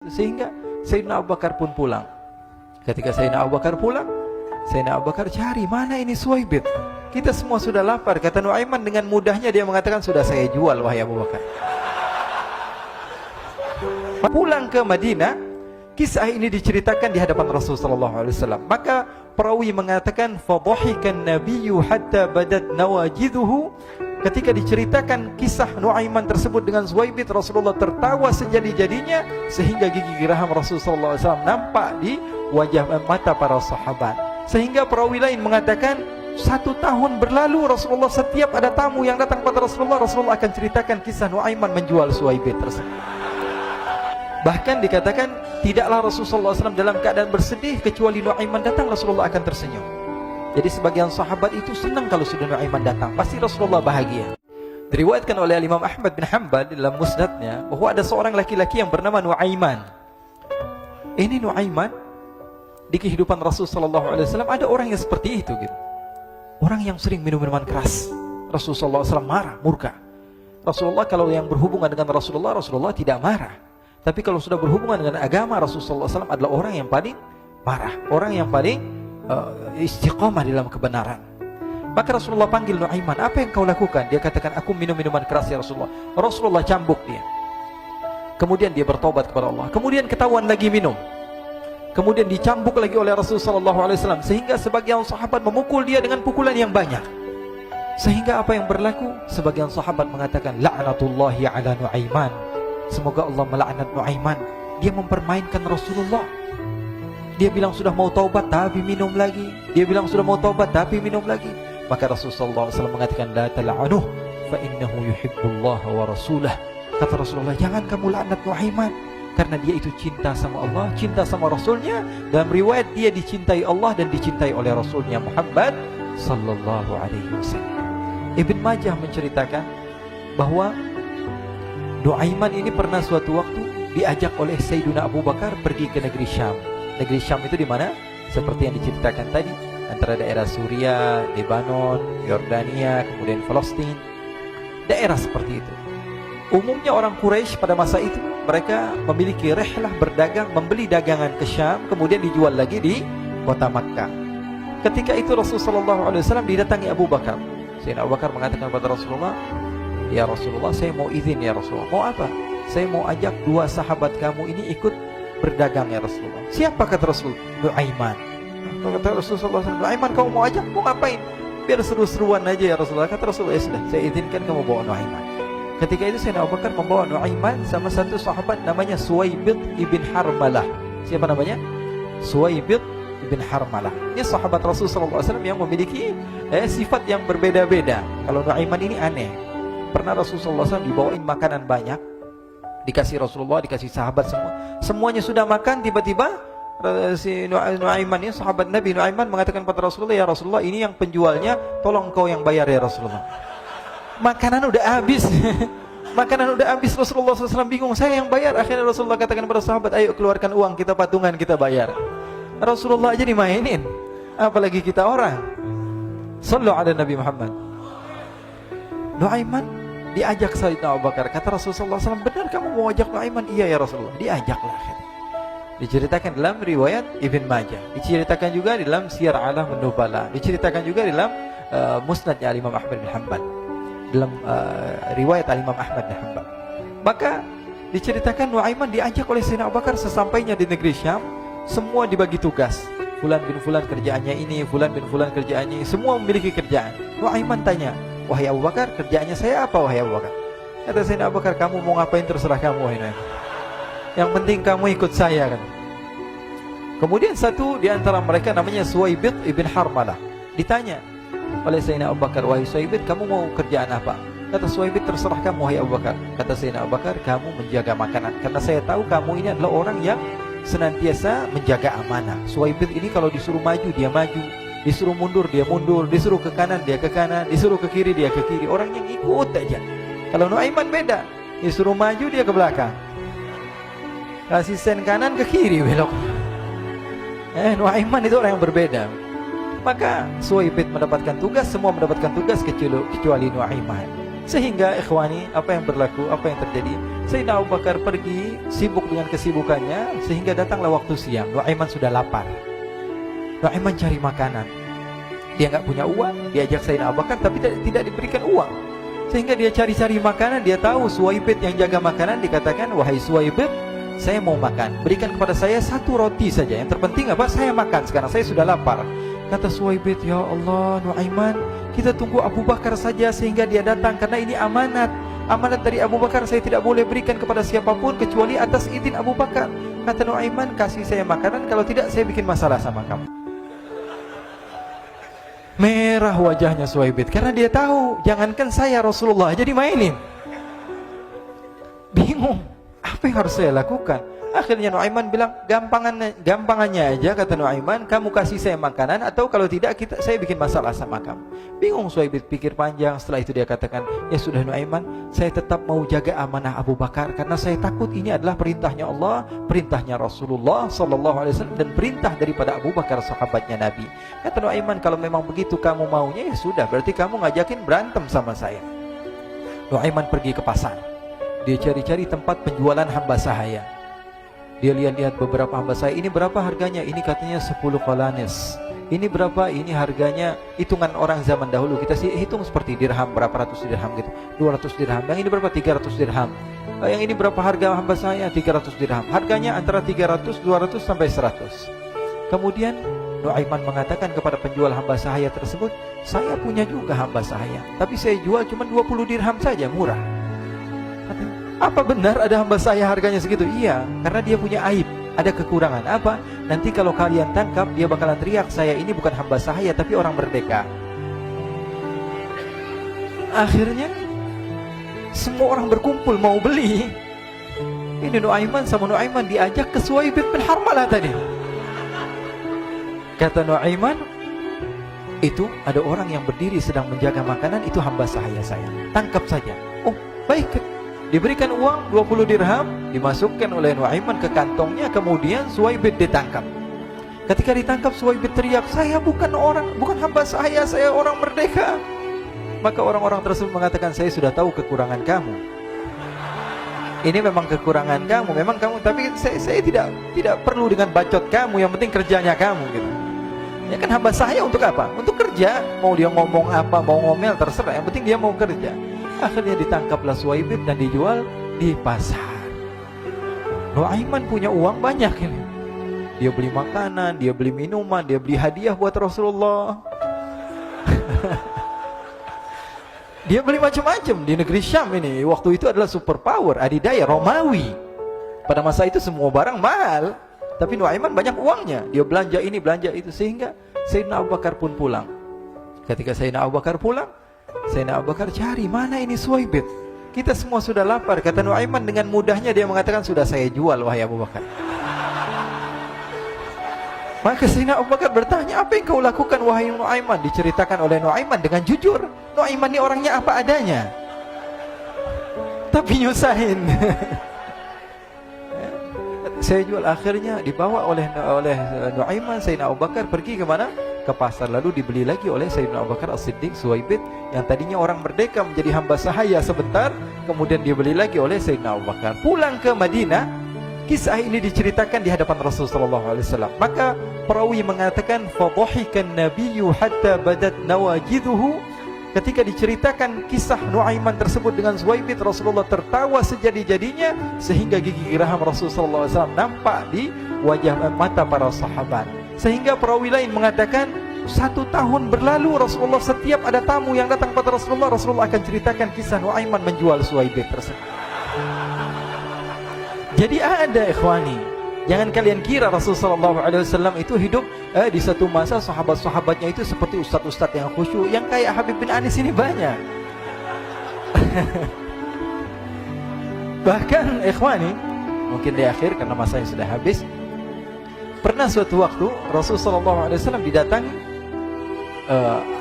Sehingga Sayyidina Abu Bakar pun pulang. Ketika Sayyidina Abu Bakar pulang, Sayyidina Abu Bakar cari, mana ini Suwaibit? Kita semua sudah lapar. Kata Nuaiman dengan mudahnya dia mengatakan, sudah saya jual wahai Abu Bakar. Pulang ke Madinah, kisah ini diceritakan di hadapan Rasulullah SAW. Maka perawi mengatakan, fadhahikan nabiyyu hatta badat nawajiduhu. Ketika diceritakan kisah Nuaiman tersebut dengan Suwaibit, Rasulullah tertawa sejadi-jadinya sehingga gigi geraham Rasulullah SAW nampak di wajah mata para sahabat. Sehingga perawi lain mengatakan 1 tahun berlalu Rasulullah setiap ada tamu yang datang pada Rasulullah akan ceritakan kisah Nuaiman menjual Suwaibit tersebut. Bahkan dikatakan tidaklah Rasulullah SAW dalam keadaan bersedih kecuali Nuaiman datang Rasulullah akan tersenyum. Jadi sebagian sahabat itu senang kalau sudah Nuaiman datang, pasti Rasulullah bahagia. Diriwayatkan oleh Imam Ahmad bin Hanbal dalam musnadnya bahwa ada seorang laki-laki yang bernama Nuaiman. Ini Nuaiman di kehidupan Rasulullah SAW ada orang yang seperti itu gitu. Orang yang sering minum minuman keras. Rasulullah SAW marah, murka. Rasulullah kalau yang berhubungan dengan Rasulullah tidak marah. Tapi kalau sudah berhubungan dengan agama, Rasulullah SAW adalah orang yang paling marah, orang yang paling istiqamah dalam kebenaran. Maka Rasulullah panggil Nuaiman, apa yang kau lakukan? Dia katakan, aku minum minuman keras ya Rasulullah. Rasulullah cambuk dia. Kemudian dia bertobat kepada Allah. Kemudian ketahuan lagi minum. Kemudian dicambuk lagi oleh Rasulullah SAW. Sehingga sebagian sahabat memukul dia dengan pukulan yang banyak. Sehingga apa yang berlaku? Sebagian sahabat mengatakan, la'natullahi ala Nuaiman. Semoga Allah melaknat Nuaiman. Dia mempermainkan Rasulullah. Dia bilang sudah mau taubat tapi minum lagi. Dia bilang sudah mau taubat tapi minum lagi. Maka Rasulullah SAW mengatakan, la tal'anuh fa innahu yuhibbullah wa rasulah. Kata Rasulullah, jangan kamu laknat Nuaiman, karena dia itu cinta sama Allah, cinta sama Rasulnya. Dalam riwayat dia dicintai Allah dan dicintai oleh Rasulnya Muhammad sallallahu alaihi wasallam. Ibn Majah menceritakan bahwa Nuaiman ini pernah suatu waktu diajak oleh Sayyidina Abu Bakar pergi ke negeri Syam. Negeri Syam itu di mana? Seperti yang diceritakan tadi, antara daerah Suria, Lebanon, Yordania, kemudian Palestina. Daerah seperti itu. Umumnya orang Quraisy pada masa itu mereka memiliki rihlah berdagang, membeli dagangan ke Syam, kemudian dijual lagi di kota Makkah. Ketika itu Rasulullah SAW didatangi Abu Bakar. Sayyidina Abu Bakar mengatakan kepada Rasulullah, ya Rasulullah, saya mau izin ya Rasulullah. Mau apa? Saya mau ajak 2 sahabat kamu ini ikut berdagang ya Rasulullah. Siapa kata Rasul? Nuaiman. Kata Rasulullah, Nuaiman kamu mau ajak? Mau ngapain? Biar seru-seruan aja ya Rasulullah. Kata Rasulullah, ya sudah, saya izinkan kamu bawa Nuaiman. Ketika itu Sayyidina Abu Bakar membawa Nuaiman sama satu sahabat namanya Suwaibit ibn Harmalah. Siapa namanya? Suwaibit ibn Harmalah. Ini sahabat Rasulullah SAW yang memiliki sifat yang berbeda-beda. Kalau Nuaiman ini aneh. Pernah Rasulullah SAW dibawain makanan banyak, dikasih Rasulullah, dikasih sahabat semua. Semuanya sudah makan, tiba-tiba si Nuaiman ini, sahabat Nabi Nuaiman mengatakan kepada Rasulullah, ya Rasulullah, ini yang penjualnya, tolong kau yang bayar ya Rasulullah. Makanan udah habis. Makanan udah habis, Rasulullah SAW bingung, saya yang bayar. Akhirnya Rasulullah katakan kepada sahabat, ayo keluarkan uang, kita patungan, kita bayar. Rasulullah aja dimainin, apalagi kita orang. Sallu ala Nabi Muhammad. Nuaiman diajak Sayyidina Abu Bakar. Kata Rasulullah SAW, benar kamu mau ajak Nuaiman? Iya ya Rasulullah. Diajaklah akhirnya. Diceritakan dalam riwayat Ibn Majah, diceritakan juga di dalam Siyar A'lam Nubala, diceritakan juga di dalam musnadnya Imam Ahmad bin Hanbal, dalam riwayat Imam Ahmad bin Hanbal. Maka diceritakan Nuaiman diajak oleh Sayyidina Abu Bakar. Sesampainya di negeri Syam, semua dibagi tugas. Fulan bin Fulan kerjaannya ini, Fulan bin Fulan kerjaannya ini, semua memiliki kerjaan. Nuaiman tanya, wahai Abu Bakar, kerjaannya saya apa wahai Abu Bakar? Kata Sayyidina Abu Bakar, kamu mau ngapain terserah kamu wahai Nuaiman. Yang penting kamu ikut saya kan. Kemudian satu di antara mereka namanya Suwaibit ibn Harmalah ditanya oleh Sayyidina Abu Bakar, wahai Suwaibit, kamu mau kerjaan apa? Kata Suwaibit, terserah kamu wahai Abu Bakar. Kata Sayyidina Abu Bakar, kamu menjaga makanan, karena saya tahu kamu ini adalah orang yang senantiasa menjaga amanah. Suwaibit ini kalau disuruh maju dia maju, disuruh mundur dia mundur, disuruh ke kanan dia ke kanan, disuruh ke kiri dia ke kiri. Orang yang ikut aja. Kalau Nuaiman beda, disuruh maju dia ke belakang, kasih sen kanan ke kiri belok. Nuaiman itu orang yang berbeda. Maka Suwaibit mendapatkan tugas, semua mendapatkan tugas kecuali Nuaiman. Sehingga ikhwani, apa yang berlaku, apa yang terjadi? Sayyidina Abu Bakar pergi sibuk dengan kesibukannya, sehingga datanglah waktu siang. Nuaiman sudah lapar. Nuaiman cari makanan. Dia nggak punya uang, diajak Sayyidina Abu Bakar tapi tidak diberikan uang. Sehingga dia cari-cari makanan. Dia tahu Suwaibid yang jaga makanan, dikatakan, wahai Suwaibid, saya mau makan, berikan kepada saya satu roti saja. Yang terpenting apa? Saya makan sekarang, saya sudah lapar. Kata Suwaibid, ya Allah Nuaiman, kita tunggu Abu Bakar saja sehingga dia datang, karena ini amanat. Amanat dari Abu Bakar, saya tidak boleh berikan kepada siapapun kecuali atas izin Abu Bakar. Kata Nuaiman, kasih saya makanan, kalau tidak saya bikin masalah sama kamu. Merah wajahnya Suwaibid, karena dia tahu, jangankan saya, Rasulullah aja dimainin. Bingung, apa yang harus saya lakukan? Akhirnya Nuaiman bilang, gampangannya aja, kata Nuaiman, kamu kasih saya makanan, atau kalau tidak saya bikin masalah sama kamu. Bingung Suwaibid, pikir panjang. Setelah itu dia katakan, ya sudah Nuaiman, saya tetap mau jaga amanah Abu Bakar, karena saya takut ini adalah perintahnya Allah, perintahnya Rasulullah SAW, dan perintah daripada Abu Bakar, sahabatnya Nabi. Kata Nuaiman, kalau memang begitu kamu maunya, ya sudah, berarti kamu ngajakin berantem sama saya. Nuaiman pergi ke pasar. Dia cari-cari tempat penjualan hamba sahaya. Dia lihat-lihat beberapa hamba sahaya. Ini berapa harganya? Ini katanya 10 qalanis. Ini berapa? Ini harganya hitungan orang zaman dahulu. Kita sih hitung seperti dirham, berapa ratus dirham gitu. 200 dirham. Yang ini berapa? 300 dirham. Yang ini berapa harga hamba sahaya? 300 dirham. Harganya antara 300, 200 sampai 100. Kemudian Nuaiman mengatakan kepada penjual hamba sahaya tersebut, saya punya juga hamba sahaya, tapi saya jual cuma 20 dirham saja, murah. Apa benar ada hamba saya harganya segitu? Iya, karena dia punya aib, ada kekurangan. Apa? Nanti kalau kalian tangkap, dia bakalan teriak, saya ini bukan hamba sahaya tapi orang merdeka. Akhirnya semua orang berkumpul mau beli. Ini Nuaiman sama Nuaiman diajak ke Suwaibid bin Harmalah tadi. Kata Nuaiman, itu ada orang yang berdiri sedang menjaga makanan, itu hamba sahaya saya, tangkap saja. Oh baik. Diberikan uang 20 dirham, dimasukkan oleh Nuaiman ke kantongnya, kemudian Suwaibid ditangkap. Ketika ditangkap, Suwaibid teriak, saya bukan hamba saya orang merdeka. Maka orang-orang tersebut mengatakan, saya sudah tahu kekurangan kamu. Ini memang kekurangan kamu, memang kamu, tapi saya tidak perlu dengan bacot kamu, yang penting kerjanya kamu gitu. Ya kan hamba saya untuk apa? Untuk kerja, mau dia ngomong apa, mau ngomel terserah, yang penting dia mau kerja. Akhirnya ditangkaplah Suwaibid dan dijual di pasar. Nuaiman punya uang banyak ini. Dia beli makanan, dia beli minuman, dia beli hadiah buat Rasulullah. Dia beli macam-macam di negeri Syam ini. Waktu itu adalah superpower, adidaya Romawi. Pada masa itu semua barang mahal, tapi Nuaiman banyak uangnya. Dia belanja ini, belanja itu, sehingga Sayyidina Abu Bakar pun pulang. Ketika Sayyidina Abu Bakar pulang, Sayyidina Abu Bakar cari, mana ini Suwaibid? Kita semua sudah lapar. Kata Nuaiman dengan mudahnya dia mengatakan, sudah saya jual wahai Abu Bakar. Maka Sayyidina Abu Bakar bertanya, apa yang kau lakukan wahai Nuaiman? Diceritakan oleh Nuaiman dengan jujur. Nuaiman ini orangnya apa adanya, tapi nyusahin. Saya jual. Akhirnya dibawa oleh Nuaiman, Sayyidina Abu Bakar pergi ke mana? Ke pasar. Lalu dibeli lagi oleh Sayyidina Abu Bakar As-Siddiq, Suwaibid yang tadinya orang merdeka menjadi hamba sahaya sebentar, kemudian dibeli lagi oleh Sayyidina Abu Bakar. Pulang ke Madinah, kisah ini diceritakan di hadapan Rasulullah SAW. Maka perawi mengatakan, fadhahikan nabiyyu hatta badat nawajidhuhu. Ketika diceritakan kisah Nuaiman tersebut dengan Suwaibid, Rasulullah tertawa sejadi-jadinya sehingga gigi geraham Rasulullah SAW nampak di wajah mata para sahabat. Sehingga perawi lain mengatakan, 1 tahun berlalu Rasulullah, setiap ada tamu yang datang pada Rasulullah akan ceritakan kisah Nuaiman menjual Suwaibid tersebut. Jadi ada ikhwani, jangan kalian kira Rasulullah SAW itu hidup di satu masa sahabat-sahabatnya itu seperti ustadz-ustadz yang khusyuk, yang kayak Habib bin Anis ini banyak. Bahkan ikhwani, mungkin di akhir karena masanya sudah habis, pernah suatu waktu Rasulullah SAW didatangi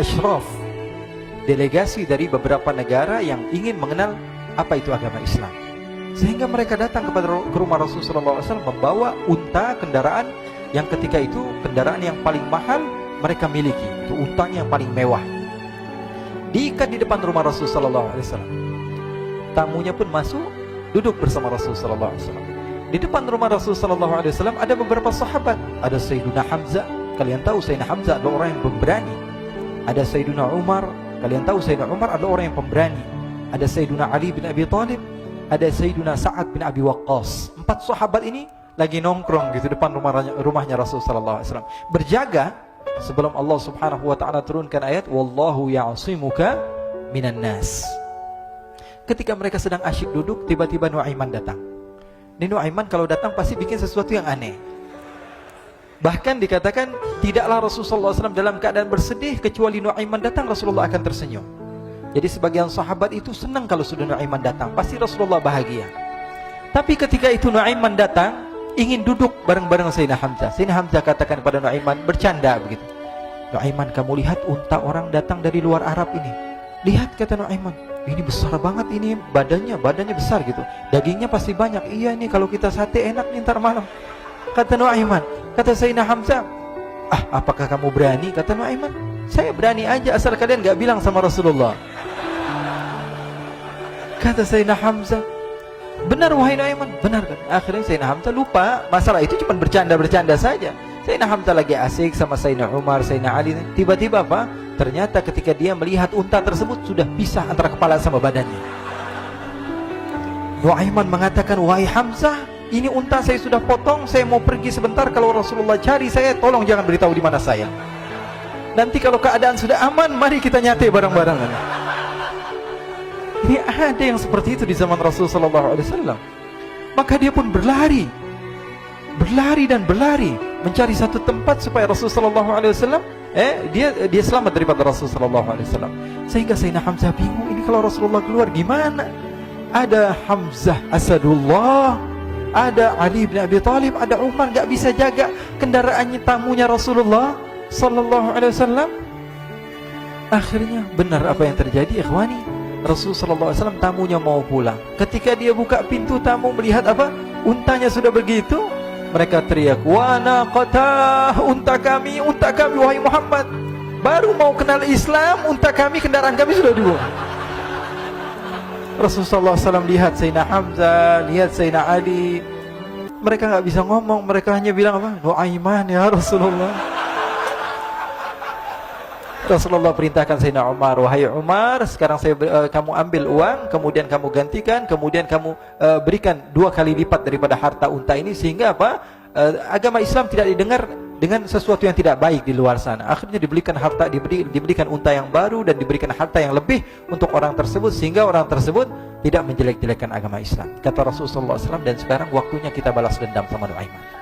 asyraf, delegasi dari beberapa negara yang ingin mengenal apa itu agama Islam. Sehingga mereka datang ke rumah Rasulullah SAW membawa unta, kendaraan yang ketika itu kendaraan yang paling mahal mereka miliki. Itu untanya yang paling mewah. Diikat di depan rumah Rasulullah SAW. Tamunya pun masuk, duduk bersama Rasul sallallahu alaihi wasallam. Di depan rumah Rasul sallallahu alaihi wasallam ada beberapa sahabat. Ada Sayyiduna Hamzah. Kalian tahu Sayyidina Hamzah adalah orang yang pemberani. Ada Sayyiduna Umar. Kalian tahu Sayyidina Umar adalah orang yang pemberani. Ada Sayyiduna Ali bin Abi Thalib. Ada Sayyiduna Sa'ad bin Abi Waqqas. 4 sahabat ini lagi nongkrong gitu depan rumahnya Rasul sallallahu alaihi wasallam, berjaga sebelum Allah Subhanahu wa taala turunkan ayat wallahu ya'simuka minan nas. Ketika mereka sedang asyik duduk, tiba-tiba Nuaiman datang. Ini Nuaiman kalau datang pasti bikin sesuatu yang aneh. Bahkan dikatakan tidaklah Rasulullah SAW dalam keadaan bersedih, kecuali Nuaiman datang Rasulullah akan tersenyum. Jadi sebagian sahabat itu senang kalau sudah Nuaiman datang, pasti Rasulullah bahagia. Tapi ketika itu Nuaiman datang, ingin duduk bareng-bareng Sayyidina Hamzah. Sayyidina Hamzah katakan kepada Nuaiman, bercanda begitu. Nuaiman, kamu lihat unta orang datang dari luar Arab ini. Lihat, kata Nuaiman, ini besar banget, ini badannya besar gitu. Dagingnya pasti banyak. Iya, ini kalau kita sate enak nih ntar malam. Kata Nuaiman. Kata Sayyidina Hamzah, apakah kamu berani? Kata Nuaiman, saya berani aja asal kalian gak bilang sama Rasulullah. Kata Sayyidina Hamzah, benar wahai Nuaiman, benar kan? Akhirnya Sayyidina Hamzah lupa masalah itu, cuma bercanda-bercanda saja. Sayyidina Hamzah lagi asik sama Sayyidina Umar, Sayyidina Ali. Tiba-tiba apa? Ternyata ketika dia melihat unta tersebut sudah pisah antara kepala sama badannya. Nuaiman mengatakan, wahai Hamzah, ini unta saya sudah potong, saya mau pergi sebentar. Kalau Rasulullah cari saya, tolong jangan beritahu di mana saya. Nanti kalau keadaan sudah aman, mari kita nyate bareng-bareng. Ini ada yang seperti itu di zaman Rasulullah SAW. Maka dia pun berlari dan berlari mencari satu tempat supaya Rasulullah SAW dia selamat daripada Rasulullah SAW. Sehingga Sayyidina Hamzah bingung, ini kalau Rasulullah keluar gimana? Ada Hamzah Asadullah, ada Ali bin Abi Thalib, ada Umar, gak bisa jaga kendaraannya, tamunya Rasulullah sallallahu alaihi wasallam. Akhirnya benar apa yang terjadi, ikhwani. Rasulullah sallallahu alaihi wasallam tamunya mau pulang. Ketika dia buka pintu, tamu melihat apa? Untanya sudah begitu. Mereka teriak, "Wa naqata, unta kami wahai Muhammad. Baru mau kenal Islam, unta kami, kendaraan kami sudah dibawa." Rasulullah SAW lihat Sayyidina Hamzah, lihat Sayyidina Ali. Mereka gak bisa ngomong, mereka hanya bilang apa? Nuaiman ya Rasulullah. Rasulullah perintahkan Sayyidina Umar, wahai Umar, sekarang kamu ambil uang, kemudian kamu gantikan, kemudian kamu berikan 2 kali lipat daripada harta unta ini, sehingga apa? Agama Islam tidak didengar dengan sesuatu yang tidak baik di luar sana. Akhirnya diberikan harta, diberikan unta yang baru dan diberikan harta yang lebih untuk orang tersebut, sehingga orang tersebut tidak menjelek-jelekan agama Islam. Kata Rasulullah SAW, dan sekarang waktunya kita balas dendam sama Nuaiman.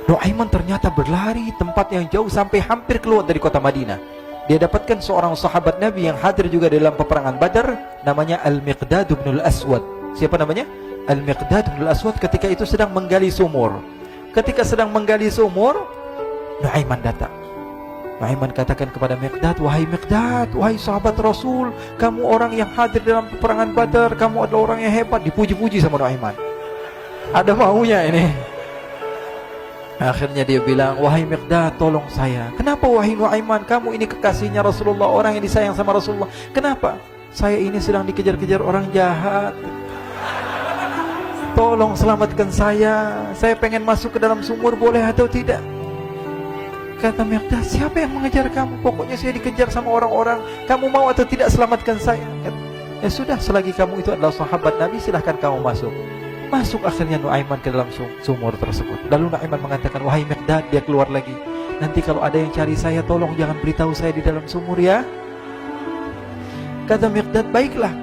Nuaiman ternyata berlari tempat yang jauh sampai hampir keluar dari kota Madinah. Dia dapatkan seorang sahabat Nabi yang hadir juga dalam peperangan Badar, namanya Al-Miqdad bin Al-Aswad. Siapa namanya? Al-Miqdad bin Al-Aswad ketika itu sedang menggali sumur. Ketika sedang menggali sumur, Nuaiman datang. Nuaiman katakan kepada Miqdad, wahai Miqdad, wahai sahabat Rasul, kamu orang yang hadir dalam peperangan Badar, kamu adalah orang yang hebat. Dipuji-puji sama Nuaiman. Ada maunya ini. Akhirnya dia bilang, wahai Miqdad, tolong saya. Kenapa wahai Nuaiman? Kamu ini kekasihnya Rasulullah, orang yang disayang sama Rasulullah. Kenapa? Saya ini sedang dikejar-kejar orang jahat. Tolong selamatkan saya. Saya pengen masuk ke dalam sumur, boleh atau tidak? Kata Miqdad, siapa yang mengejar kamu? Pokoknya saya dikejar sama orang-orang. Kamu mau atau tidak selamatkan saya? Ya sudah, selagi kamu itu adalah sahabat Nabi, silahkan kamu masuk. Masuk akhirnya Nuaiman ke dalam sumur tersebut. Lalu Nuaiman mengatakan, wahai Miqdad, dia keluar lagi. Nanti kalau ada yang cari saya, tolong jangan beritahu saya di dalam sumur ya. Kata Miqdad, baiklah.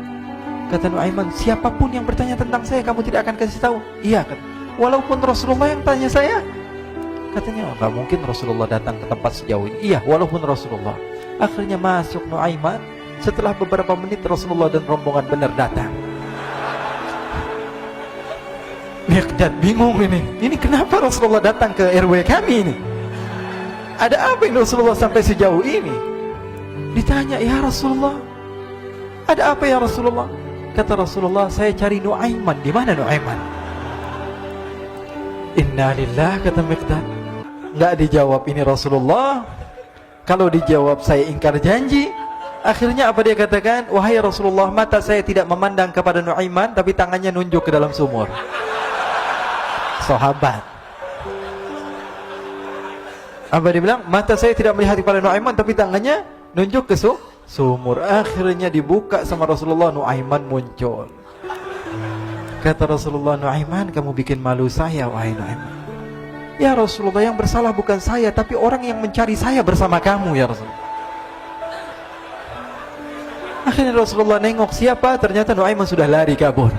Kata Nuaiman, siapapun yang bertanya tentang saya, kamu tidak akan kasih tahu. Iya, kata. Walaupun Rasulullah yang tanya saya. Katanya, enggak mungkin Rasulullah datang ke tempat sejauh ini. Iya, walaupun Rasulullah. Akhirnya masuk Nuaiman. Setelah beberapa menit, Rasulullah dan rombongan benar datang. Miqdad bingung ini. Ini kenapa Rasulullah datang ke RW kami ini? Ada apa yang Rasulullah sampai sejauh ini? Ditanya, ya Rasulullah, ada apa ya Rasulullah? Kata Rasulullah, saya cari Nuaiman. Di mana Nuaiman? Innalillah, kata Miqdad. Enggak dijawab ini Rasulullah. Kalau dijawab saya ingkar janji. Akhirnya apa dia katakan? Wahai Rasulullah, mata saya tidak memandang kepada Nuaiman, tapi tangannya nunjuk ke dalam sumur. Sahabat. Apa dia bilang? Mata saya tidak melihat kepada Nuaiman, tapi tangannya nunjuk ke sumur. Akhirnya dibuka sama Rasulullah, Nuaiman muncul. Kata Rasulullah, Nuaiman, kamu bikin malu saya, wahai Nuaiman. Ya Rasulullah, yang bersalah bukan saya, tapi orang yang mencari saya bersama kamu, ya Rasulullah. Akhirnya Rasulullah nengok siapa, ternyata Nuaiman sudah lari kabur.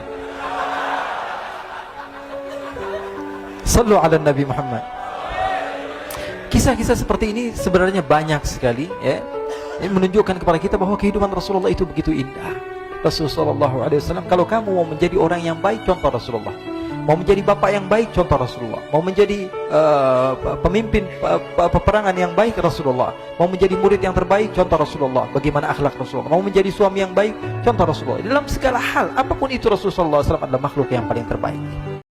Sallu ala Nabi Muhammad. Kisah-kisah seperti ini sebenarnya banyak sekali, ya. Ini menunjukkan kepada kita bahwa kehidupan Rasulullah itu begitu indah. Rasulullah SAW, kalau kamu mau menjadi orang yang baik, contoh Rasulullah. Mau menjadi bapak yang baik, contoh Rasulullah. Mau menjadi pemimpin peperangan yang baik, Rasulullah. Mau menjadi murid yang terbaik, contoh Rasulullah. Bagaimana akhlak Rasulullah. Mau menjadi suami yang baik, contoh Rasulullah. Dalam segala hal, apapun itu, Rasulullah SAW adalah makhluk yang paling terbaik.